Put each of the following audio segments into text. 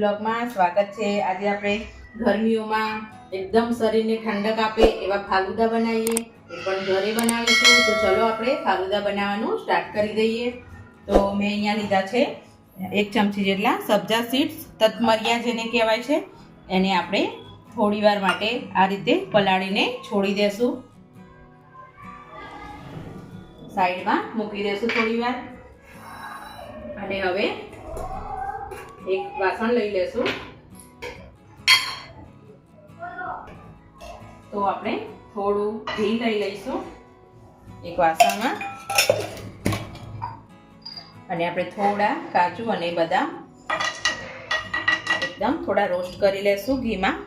બ્લોગમાં સ્વાગત છે। આજે આપણે ગરમીઓમાં એકદમ શરીરને ઠંડક આપે એવા ફાલુદા બનાવીએ, એ પણ ઘરે બનાવીશું। તો ચલો આપણે ફાલુદા બનાવવાનું સ્ટાર્ટ કરી દઈએ। તો મેં અહીંયા લીધા છે 1 ચમચી જેટલા સબ્જા સીડ્સ, તતમરિયા જેને કહેવાય છે। એને આપણે થોડીવાર માટે આ રીતે પલાળીને છોડી દેશું, સાઈડમાં મૂકી દેશું થોડીવાર। અને હવે એક વાસણ લઈ લેશું। તો આપણે થોડું ઘી લઈ લઈશું એક વાસણમાં, અને આપણે થોડા કાજુ અને બદામ એકદમ થોડા રોસ્ટ કરી લેશું ઘીમાં।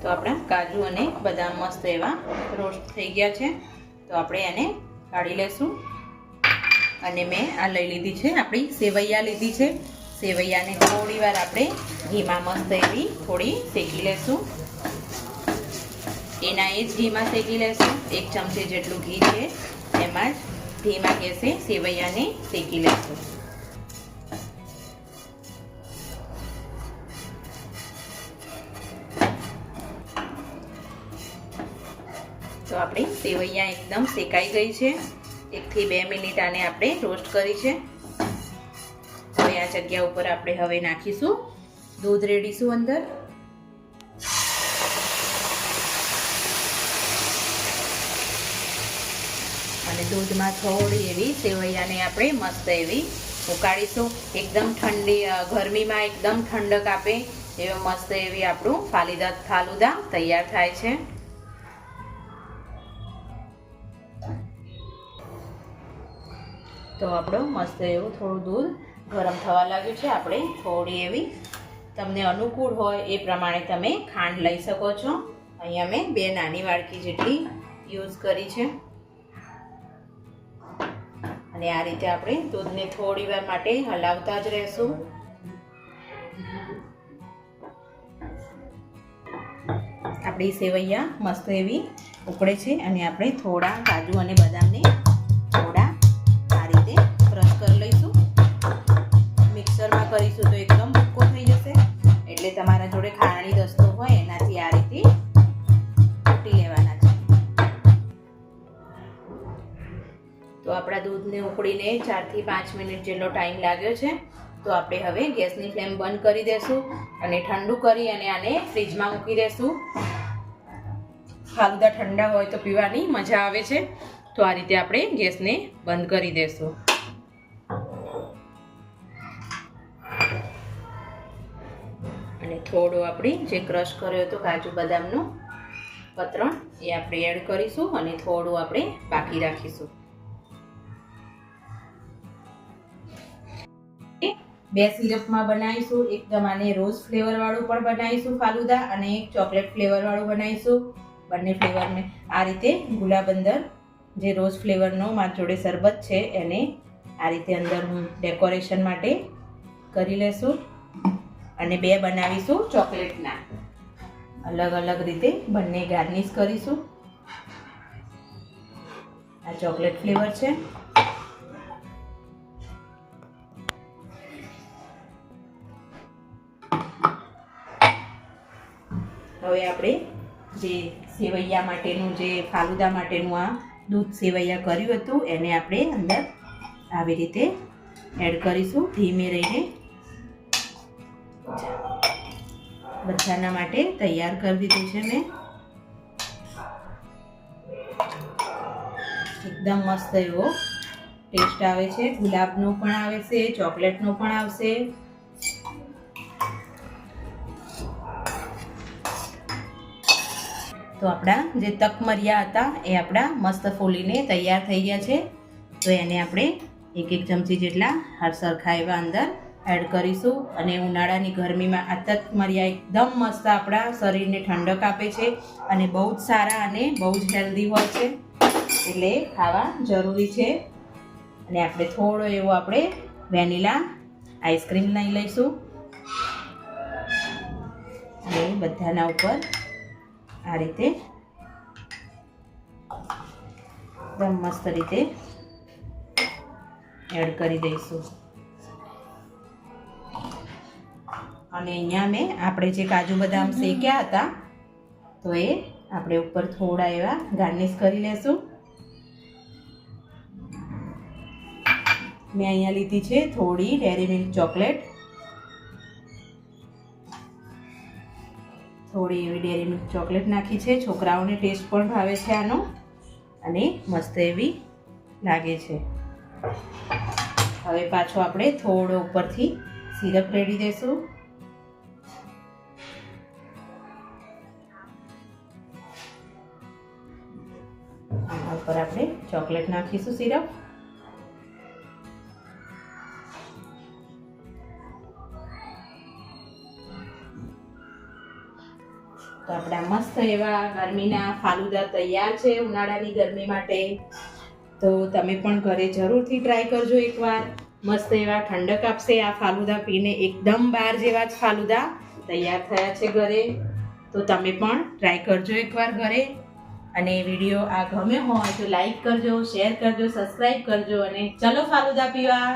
તો આપણા કાજુ અને બદામ મસ્ત એવા રોસ્ટ થઈ ગયા છે। તો આપણે એને કાઢી લેશું। અને મેં આ લઈ લીધી છે આપણી સેવૈયા લીધી છે। સેવૈયાને થોડી વાર આપણે ઘીમાં મસ્ત એવી થોડી શેકી લેશું। એના એ જ ઘીમાં શેકી લેશું। 1 ચમચી જેટલું ઘી છે એમાં જ ધીમા ગેસે સેવૈયાને શેકી લેશું। તો આપણી સેવૈયા એકદમ શેકાઈ ગઈ છે। 1 થી 2 મિનિટ આને આપણે રોસ્ટ કરી છે। હવે આ જગ્યા ઉપર આપણે હવે નાખીશું દૂધ, રેડીશું અંદર। અને દૂધમાં થોડી એવી સેવૈયાને આપણે મસ્ત એવી ઉકાળીશું। એકદમ ઠંડી ગરમીમાં એકદમ ઠંડક આપે એવી મસ્ત એવી આપણું ફાલુદા તૈયાર થાય છે। તો આપણું મસ્ત એવું થોડું દૂધ ગરમ થવા લાગ્યું છે। આપણે થોડી એવી તમને અનુકૂળ હોય એ પ્રમાણે તમે ખાંડ લઈ શકો છો। અહીંયા મેં 2 નાની વાડકી જેટલી યુઝ કરી છે। અને આ રીતે આપણે દૂધને થોડી વાર માટે હલાવતા જ રહેશું। આપણી સેવૈયા મસ્ત એવી ઉકળે છે। અને આપણે થોડા કાજુ અને બદામને થોડા આ રીતે ક્રશ કરી લઈશું। મિક્સરમાં કરીશું તો એકદમ ભૂક્કો થઈ જશે, એટલે તમારા જોડે ખાંડણી દસ્તો હોય એનાથી આ રીતે કૂટી લેવાના છે। તો આપણા દૂધને ઉકળીને 4 થી 5 મિનિટ જેટલો ટાઈમ લાગ્યો છે। તો આપણે હવે ગેસની ફ્લેમ બંધ કરી દેશું અને ઠંડુ કરી અને આને ફ્રીજમાં મૂકી દેશું। ફાલુદા ઠંડા હોય તો પીવાની મજા આવે છે। તો આ રીતે આપણે ગેસને બંધ કરી દેશું। અને થોડો આપણે જે ક્રશ કર્યો હતો કાજુ બદામનો કતરણ એ આપણે એડ કરીશું અને થોડું આપણે બાકી રાખીશું। 2 સિરપમાં બનાવીશું। એકદમ આને રોઝ ફ્લેવર વાળું પણ બનાવીશું ફાલુદા, અને એક ચોકલેટ ફ્લેવર વાળું બનાવીશું। બંને ફ્લેવરને આ રીતે ગુલાબ અંદર જે રોઝ ફ્લેવરનો મારા જોડે શરબત છે એને આ રીતે અંદર હું ડેકોરેશન માટે કરી લેશું। અને 2 બનાવીશું ચોકલેટના, અલગ અલગ રીતે બંને ગાર્નિશ કરીશું। આ ચોકલેટ ફ્લેવર છે। હવે આપણે જે સેવૈયા માટેનું જે ફાલુદા માટેનું આ દૂધ સેવૈયા કર્યું હતું એને આપણે અંદર આવી રીતે એડ કરીશું ધીમે રહીને। બધાના માટે તૈયાર કરી દીધું છે મેં। એકદમ મસ્ત એવો ટેસ્ટ આવે છે। ગુલાબનો પણ આવે છે, ચોકલેટનો પણ આવશે। તો આપણા જે તકમરિયા હતા એ આપણા મસ્ત ફૂલીને તૈયાર થઈ ગયા છે। તો એને આપણે 1 ચમચી જેટલા સરખા એવા અંદર એડ કરીશું। અને ઉનાળાની ગરમીમાં આ તકમરિયા એકદમ મસ્ત આપણા શરીરને ઠંડક આપે છે, અને બહુ જ સારા અને બહુ જ હેલ્ધી હોય છે, એટલે ખાવા જરૂરી છે। અને આપણે થોડો એવો આપણે વેનીલા આઈસ્ક્રીમ લઈ લઈશું અને બધાના ઉપર આ રીતે એકદમ મસ્ત રીતે એડ કરી દઈશું. અને અહીંયા મેં આપણે જે કાજુ બદામ શેક્યા હતા તો એ આપણે ઉપર થોડા એવા ગાર્નિશ કરી લેશું. મેં અહીંયા લીધી છે થોડી ડેરી મિલ્ક ચોકલેટ, થોડી એવી ડેરી મિલ્ક ચોકલેટ નાખી છે. છોકરાઓને ટેસ્ટ પણ ભાવે છે આનો અને મસ્ત એવી લાગે છે. હવે પાછો આપણે થોડો ઉપરથી સિરપ રેડી દઈશું. આના ઉપર આપણે ચોકલેટ નાખીશું સિરપ. તો આપણા મસ્ત એવા ગરમીના ફાલુદા તૈયાર છે ઉનાળાની ગરમી માટે. તો તમે પણ ઘરે જરૂરથી ટ્રાય કરજો એકવાર. મસ્ત એવા ઠંડક આપશે આ ફાલુદા પીને. એકદમ બહાર જેવા જ ફાલુદા તૈયાર થયા છે ઘરે. તો તમે પણ ટ્રાય કરજો એકવાર ઘરે. અને વિડીયો આ ગમે હોય તો લાઈક કરજો, શેર કરજો, સબસ્ક્રાઈબ કરજો અને ચલો ફાલુદા પીવા.